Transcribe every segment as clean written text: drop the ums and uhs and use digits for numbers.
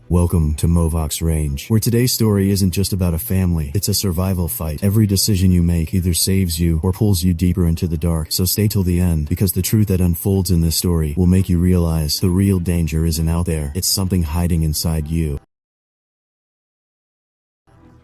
Welcome to Movox Range, where today's story isn't just about a family, it's a survival fight. Every decision you make either saves you or pulls you deeper into the dark, so stay till the end, because the truth that unfolds in this story will make you realize the real danger isn't out there, it's something hiding inside you.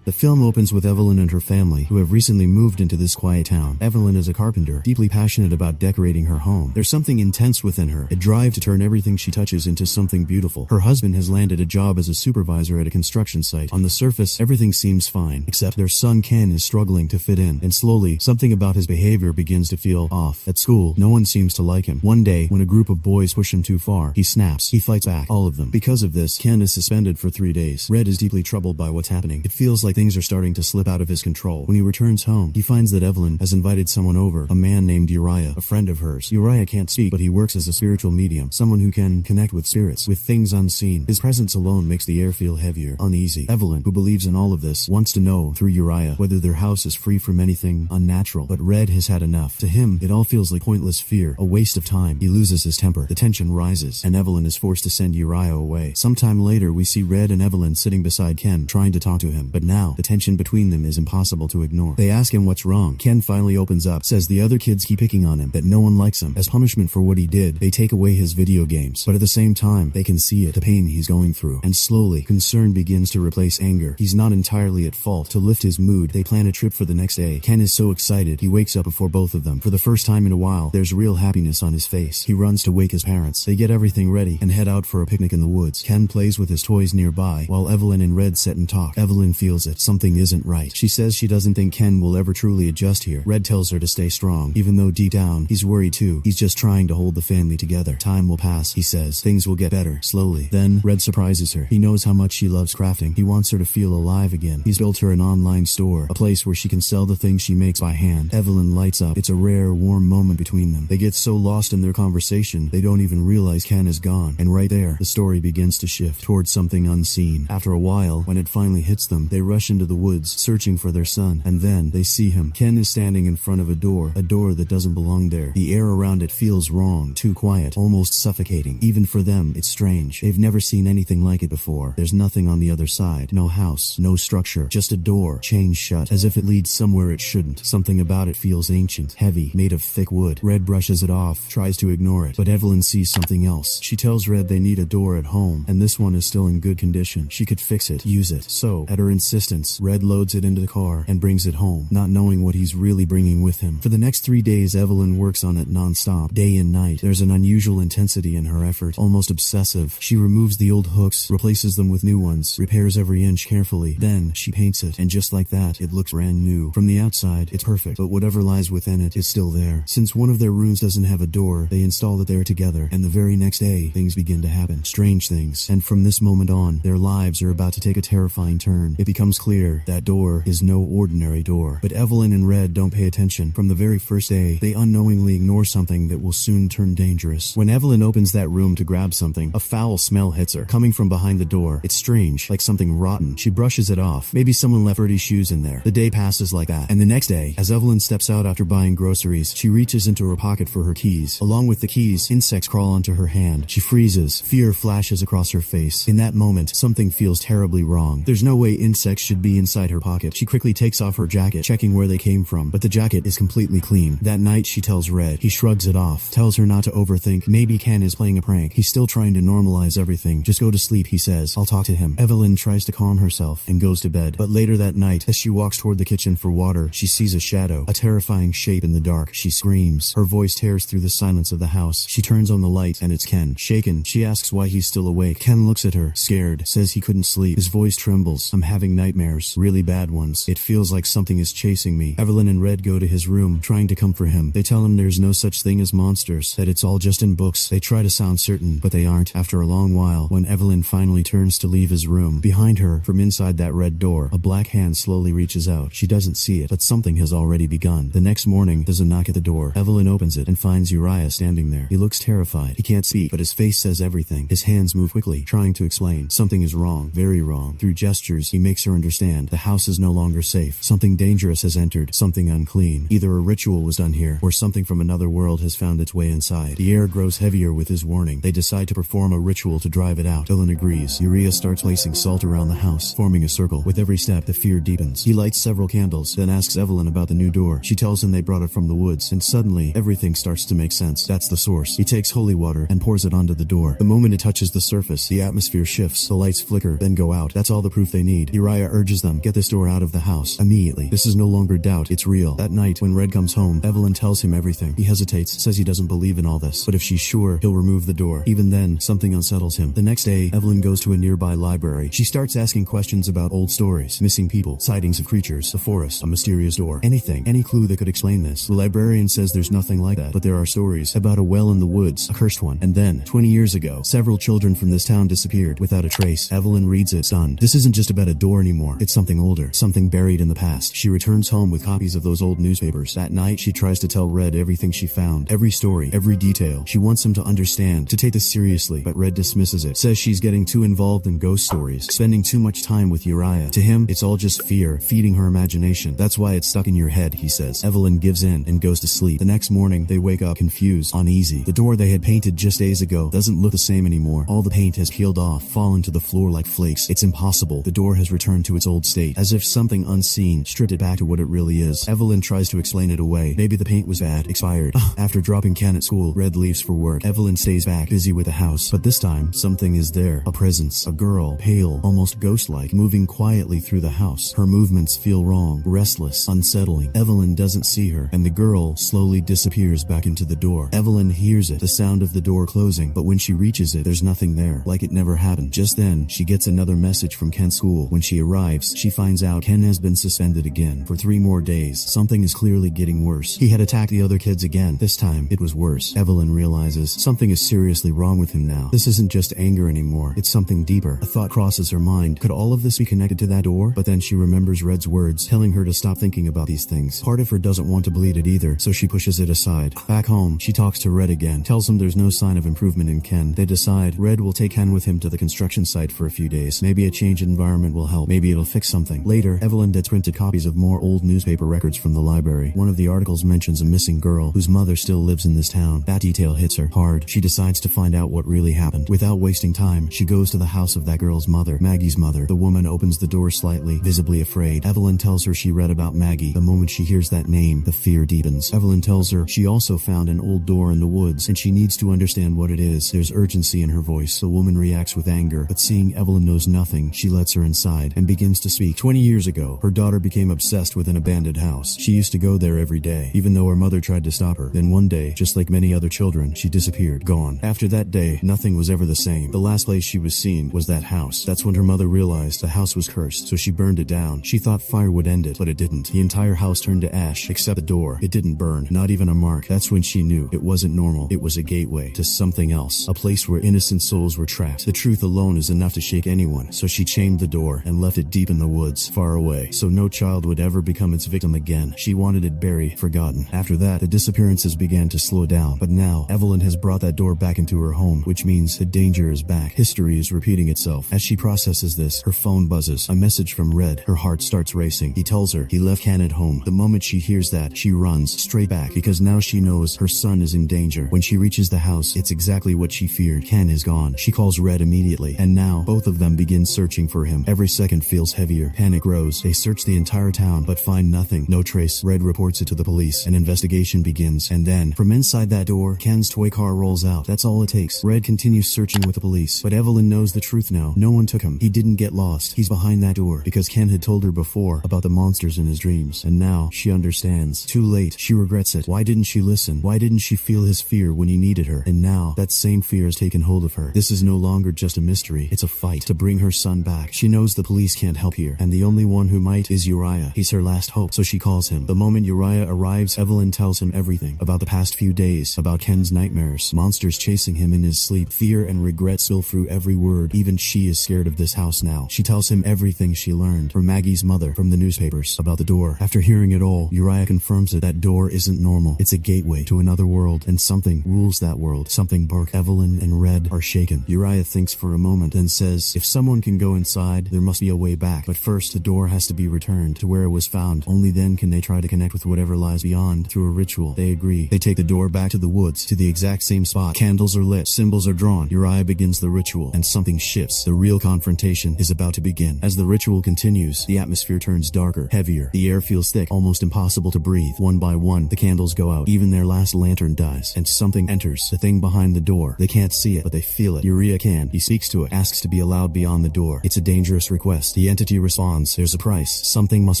The film opens with Evelyn and her family, who have recently moved into this quiet town. Evelyn is a carpenter, deeply passionate about decorating her home. There's something intense within her, a drive to turn everything she touches into something beautiful. Her husband has landed a job as a supervisor at a construction site. On the surface, everything seems fine, except their son Ken is struggling to fit in, and slowly, something about his behavior begins to feel off. At school, no one seems to like him. One day, when a group of boys push him too far, he snaps. He fights back, all of them. Because of this, Ken is suspended for 3 days. Red is deeply troubled by what's happening. It feels like things are starting to slip out of his control. When he returns home, he finds that Evelyn has invited someone over, a man named Uriah, a friend of hers. Uriah can't speak, but he works as a spiritual medium, someone who can connect with spirits, with things unseen. His presence alone makes the air feel heavier, uneasy. Evelyn, who believes in all of this, wants to know, through Uriah, whether their house is free from anything unnatural. But Red has had enough. To him, it all feels like pointless fear, a waste of time. He loses his temper. The tension rises, and Evelyn is forced to send Uriah away. Sometime later, we see Red and Evelyn sitting beside Ken, trying to talk to him. But now, the tension between them is impossible to ignore. They ask him what's wrong. Ken finally opens up, says the other kids keep picking on him, that no one likes him. As punishment for what he did, they take away his video games. But at the same time, they can see it, the pain he's going through. And slowly, concern begins to replace anger. He's not entirely at fault. To lift his mood, they plan a trip for the next day. Ken is so excited, he wakes up before both of them. For the first time in a while, there's real happiness on his face. He runs to wake his parents. They get everything ready and head out for a picnic in the woods. Ken plays with his toys nearby, while Evelyn and Red sit and talk. Evelyn feels it. Something isn't right. She says she doesn't think Ken will ever truly adjust here. Red tells her to stay strong, even though deep down, he's worried too. He's just trying to hold the family together. Time will pass, he says. Things will get better, slowly. Then, Red surprises her. He knows how much she loves crafting. He wants her to feel alive again. He's built her an online store, a place where she can sell the things she makes by hand. Evelyn lights up. It's a rare, warm moment between them. They get so lost in their conversation, they don't even realize Ken is gone. And right there, the story begins to shift towards something unseen. After a while, when it finally hits them, they rush into the woods, searching for their son. And then, they see him. Ken is standing in front of a door that doesn't belong there. The air around it feels wrong, too quiet, almost suffocating. Even for them, it's strange. They've never seen anything like it before. There's nothing on the other side. No house, no structure, just a door, chained shut, as if it leads somewhere it shouldn't. Something about it feels ancient, heavy, made of thick wood. Red brushes it off, tries to ignore it, but Evelyn sees something else. She tells Red they need a door at home, and this one is still in good condition. She could fix it, use it. So, at her insistence, Red loads it into the car and brings it home, not knowing what he's really bringing with him. For the next 3 days, Evelyn works on it non-stop, day and night. There's an unusual intensity in her effort, almost obsessive. She removes the old hooks, replaces them with new ones, repairs every inch carefully. Then, she paints it, and just like that, it looks brand new. From the outside, it's perfect, but whatever lies within it is still there. Since one of their rooms doesn't have a door, they install it there together, and the very next day, things begin to happen. Strange things. And from this moment on, their lives are about to take a terrifying turn. It becomes clear that door is no ordinary door. But Evelyn and Red don't pay attention. From the very first day, they unknowingly ignore something that will soon turn dangerous. When Evelyn opens that room to grab something, a foul smell hits her, coming from behind the door. It's strange, like something rotten. She brushes it off. Maybe someone left dirty shoes in there. The day passes like that. And the next day, as Evelyn steps out after buying groceries, she reaches into her pocket for her keys. Along with the keys, insects crawl onto her hand. She freezes. Fear flashes across her face. In that moment, something feels terribly wrong. There's no way insects should be inside her pocket. She quickly takes off her jacket, checking where they came from, but the jacket is completely clean. That night, she tells Red. He shrugs it off, tells her not to overthink. Maybe Ken is playing a prank. He's still trying to normalize everything. Just go to sleep, he says. I'll talk to him. Evelyn tries to calm herself and goes to bed. But later that night, as she walks toward the kitchen for water, she sees a shadow, a terrifying shape in the dark. She screams. Her voice tears through the silence of the house. She turns on the light, and it's Ken. Shaken, she asks why he's still awake. Ken looks at her, scared, says he couldn't sleep. His voice trembles. I'm having nightmares, really bad ones. It feels like something is chasing me. Evelyn and Red go to his room, trying to comfort him. They tell him there's no such thing as monsters, that it's all just in books. They try to sound certain, but they aren't. After a long while, when Evelyn finally turns to leave his room, behind her, from inside that red door, a black hand slowly reaches out. She doesn't see it, but something has already begun. The next morning, there's a knock at the door. Evelyn opens it and finds Uriah standing there. He looks terrified. He can't speak, but his face says everything. His hands move quickly, trying to explain. Something is wrong, very wrong. Through gestures, he makes her understand understand. The house is no longer safe. Something dangerous has entered, something unclean. Either a ritual was done here, or something from another world has found its way inside. The air grows heavier with his warning. They decide to perform a ritual to drive it out. Dylan agrees. Uriah starts placing salt around the house, forming a circle. With every step, the fear deepens. He lights several candles, then asks Evelyn about the new door. She tells him they brought it from the woods, and suddenly, everything starts to make sense. That's the source. He takes holy water and pours it onto the door. The moment it touches the surface, the atmosphere shifts. The lights flicker, then go out. That's all the proof they need. Uriah urges them, get this door out of the house immediately. This is no longer doubt, it's real. That night, when Red comes home, Evelyn tells him everything. He hesitates, says he doesn't believe in all this, but if she's sure, he'll remove the door. Even then, something unsettles him. The next day, Evelyn goes to a nearby library. She starts asking questions about old stories, missing people, sightings of creatures, the forest, a mysterious door, anything, any clue that could explain this. The librarian says there's nothing like that, but there are stories about a well in the woods, a cursed one. And then, 20 years ago, several children from this town disappeared without a trace. Evelyn reads it, stunned. This isn't just about a door anymore. It's something older, something buried in the past. She returns home with copies of those old newspapers. That night, she tries to tell Red everything she found, every story, every detail. She wants him to understand, to take this seriously, but Red dismisses it, says she's getting too involved in ghost stories, spending too much time with Uriah. To him, it's all just fear, feeding her imagination. That's why it's stuck in your head, he says. Evelyn gives in and goes to sleep. The next morning, they wake up confused, uneasy. The door they had painted just days ago doesn't look the same anymore. All the paint has peeled off, fallen to the floor like flakes. It's impossible. The door has returned to its old state, as if something unseen stripped it back to what it really is. Evelyn tries to explain it away. Maybe the paint was bad, expired. After dropping Ken at school, Red leaves for work. Evelyn stays back, busy with the house. But this time, something is there. A presence. A girl, pale, almost ghost-like, moving quietly through the house. Her movements feel wrong, restless, unsettling. Evelyn doesn't see her, and the girl slowly disappears back into the door. Evelyn hears it, the sound of the door closing, but when she reaches it, there's nothing there, like it never happened. Just then, she gets another message from Ken's school. When she arrives, she finds out Ken has been suspended again for 3 more days. Something is clearly getting worse. He had attacked the other kids again. This time, it was worse. Evelyn realizes something is seriously wrong with him now. This isn't just anger anymore. It's something deeper. A thought crosses her mind. Could all of this be connected to that door? But then she remembers Red's words, telling her to stop thinking about these things. Part of her doesn't want to believe it either, so she pushes it aside. Back home, she talks to Red again, tells him there's no sign of improvement in Ken. They decide Red will take Ken with him to the construction site for a few days. Maybe a change in environment will help. Maybe it'll fix something. Later, Evelyn gets printed copies of more old newspaper records from the library. One of the articles mentions a missing girl whose mother still lives in this town. That detail hits her hard. She decides to find out what really happened. Without wasting time, she goes to the house of that girl's mother, Maggie's mother. The woman opens the door slightly, visibly afraid. Evelyn tells her she read about Maggie. The moment she hears that name, the fear deepens. Evelyn tells her she also found an old door in the woods, and she needs to understand what it is. There's urgency in her voice. The woman reacts with anger, but seeing Evelyn knows nothing, she lets her inside and begins to speak. 20 years ago, her daughter became obsessed with an abandoned house. She used to go there every day, even though her mother tried to stop her. Then one day, just like many other children, she disappeared, gone. After that day, nothing was ever the same. The last place she was seen was that house. That's when her mother realized the house was cursed, so she burned it down. She thought fire would end it, but it didn't. The entire house turned to ash, except the door. It didn't burn, not even a mark. That's when she knew it wasn't normal. It was a gateway to something else, a place where innocent souls were trapped. The truth alone is enough to shake anyone, so she chained the door and left it deep in the woods, far away, so no child would ever become its victim again. She wanted it buried, forgotten. After that, the disappearances began to slow down, but now, Evelyn has brought that door back into her home, which means the danger is back. History is repeating itself. As she processes this, her phone buzzes. A message from Red. Her heart starts racing. He tells her he left Ken at home. The moment she hears that, she runs straight back, because now she knows her son is in danger. When she reaches the house, it's exactly what she feared. Ken is gone. She calls Red immediately, and now, both of them begin searching for him. Every second feels heavier. Panic grows. They search the entire town, but find nothing. No trace. Red reports it to the police. An investigation begins, and then, from inside that door, Ken's toy car rolls out. That's all it takes. Red continues searching with the police, but Evelyn knows the truth now. No one took him. He didn't get lost. He's behind that door, because Ken had told her before about the monsters in his dreams, and now, she understands. Too late. She regrets it. Why didn't she listen? Why didn't she feel his fear when he needed her? And now, that same fear has taken hold of her. This is no longer just a mystery. It's a fight to bring her son back. She knows the police can't help here, and the only one who might is Uriah. He's her last hope, so she calls him. The moment Uriah arrives, Evelyn tells him everything about the past few days, about Ken's nightmares, monsters chasing him in his sleep. Fear and regret spill through every word. Even she is scared of this house now. She tells him everything she learned from Maggie's mother, from the newspapers, about the door. After hearing it all, Uriah confirms that door isn't normal. It's a gateway to another world, and something rules that world. Something dark. Evelyn and Red are shaken. Uriah thinks for a moment, then says, if someone can go inside, there must be a way back, but first the door has to be returned to where it was found. Only then can they try to connect with whatever lies beyond through a ritual. They agree. They take the door back to the woods, to the exact same spot. Candles are lit, symbols are drawn. Uriah begins the ritual, and something shifts. The real confrontation is about to begin. As the ritual continues, the atmosphere turns darker, heavier. The air feels thick, almost impossible to breathe. One by one, the candles go out. Even their last lantern dies, and something enters. The thing behind the door. They can't see it, but they feel it. Uriah can. He speaks to it, asks to be allowed beyond the door. It's a dangerous request. The entity responds. There's a price. Something must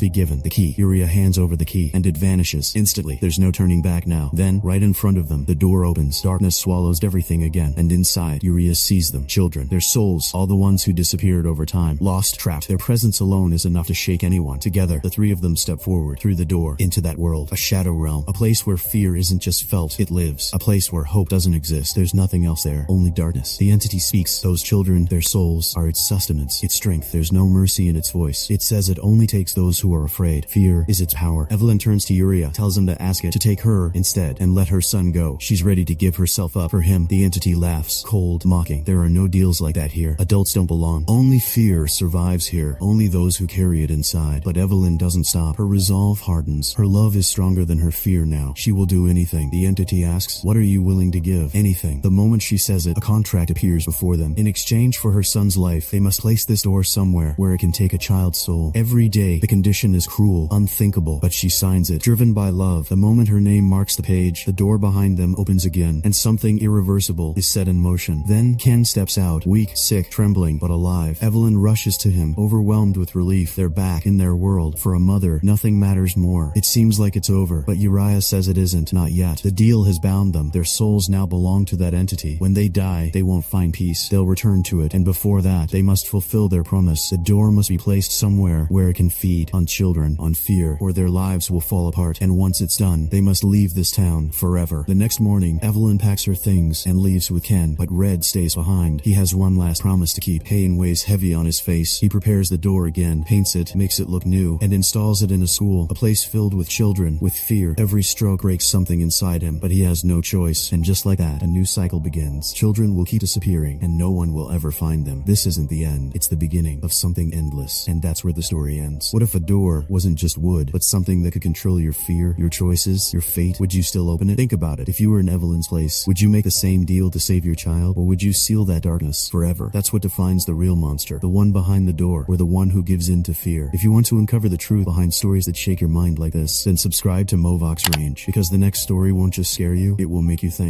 be given. The key. Uriah hands over the key, and it vanishes. Instantly. There's no turning back now. Then, right in front of them, the door opens. Darkness swallows everything again, and inside, Uriah sees them. Children. Their souls. All the ones who disappeared over time. Lost, trapped. Their presence alone is enough to shake anyone. Together, the three of them step forward, through the door, into that world. A shadow realm. A place where fear isn't just felt, it lives. A place where hope doesn't exist. There's nothing else there. Only darkness. The entity speaks. Those children, their souls, are its sustenance, its strength. There's no mercy in its voice. It says it only takes those who are afraid. Fear is its power. Evelyn turns to Uriah, tells him to ask it to take her instead, and let her son go. She's ready to give herself up for him. The entity laughs, cold, mocking. There are no deals like that here. Adults don't belong. Only fear survives here. Only those who carry it inside. But Evelyn doesn't stop. Her resolve hardens. Her love is stronger than her fear now. She will do anything. The entity asks, what are you willing to give? Anything. The moment she says it, a contract appears before them. In exchange for her son's life, they must place this door somewhere where it can take a child's soul. Every day, the condition is cruel, unthinkable, but she signs it, driven by love. The moment her name marks the page, the door behind them opens again, and something irreversible is set in motion. Then Ken steps out, weak, sick, trembling, but alive. Evelyn rushes to him, overwhelmed with relief. They're back in their world. For a mother, nothing matters more. It seems like it's over, but Uriah says it isn't. Not yet. The deal has bound them. Their souls now belong to that entity. When they die, they won't find peace. They'll return to it, and before that, they must fulfill their promise. The door must be placed somewhere where it can feed on children, on fear, or their lives will fall apart. And once it's done, they must leave this town forever. The next morning, Evelyn packs her things and leaves with Ken, but Red stays behind. He has one last promise to keep. Pain weighs heavy on his face. He prepares the door again, paints it, makes it look new, and installs it in a school, a place filled with children, with fear. Every stroke breaks something inside him, but he has no choice. And just like that, a new cycle begins. Children will keep disappearing, and no one will ever find them. This isn't the end. It's the beginning of something endless, and that's where the story ends. What if a door wasn't just wood, but something that could control your fear, your choices, your fate? Would you still open it? Think about it. If you were in Evelyn's place, would you make the same deal to save your child, or would you seal that darkness forever? That's what defines the real monster, the one behind the door, or the one who gives in to fear. If you want to uncover the truth behind stories that shake your mind like this, then subscribe to Movox Range, because the next story won't just scare you, it will make you think.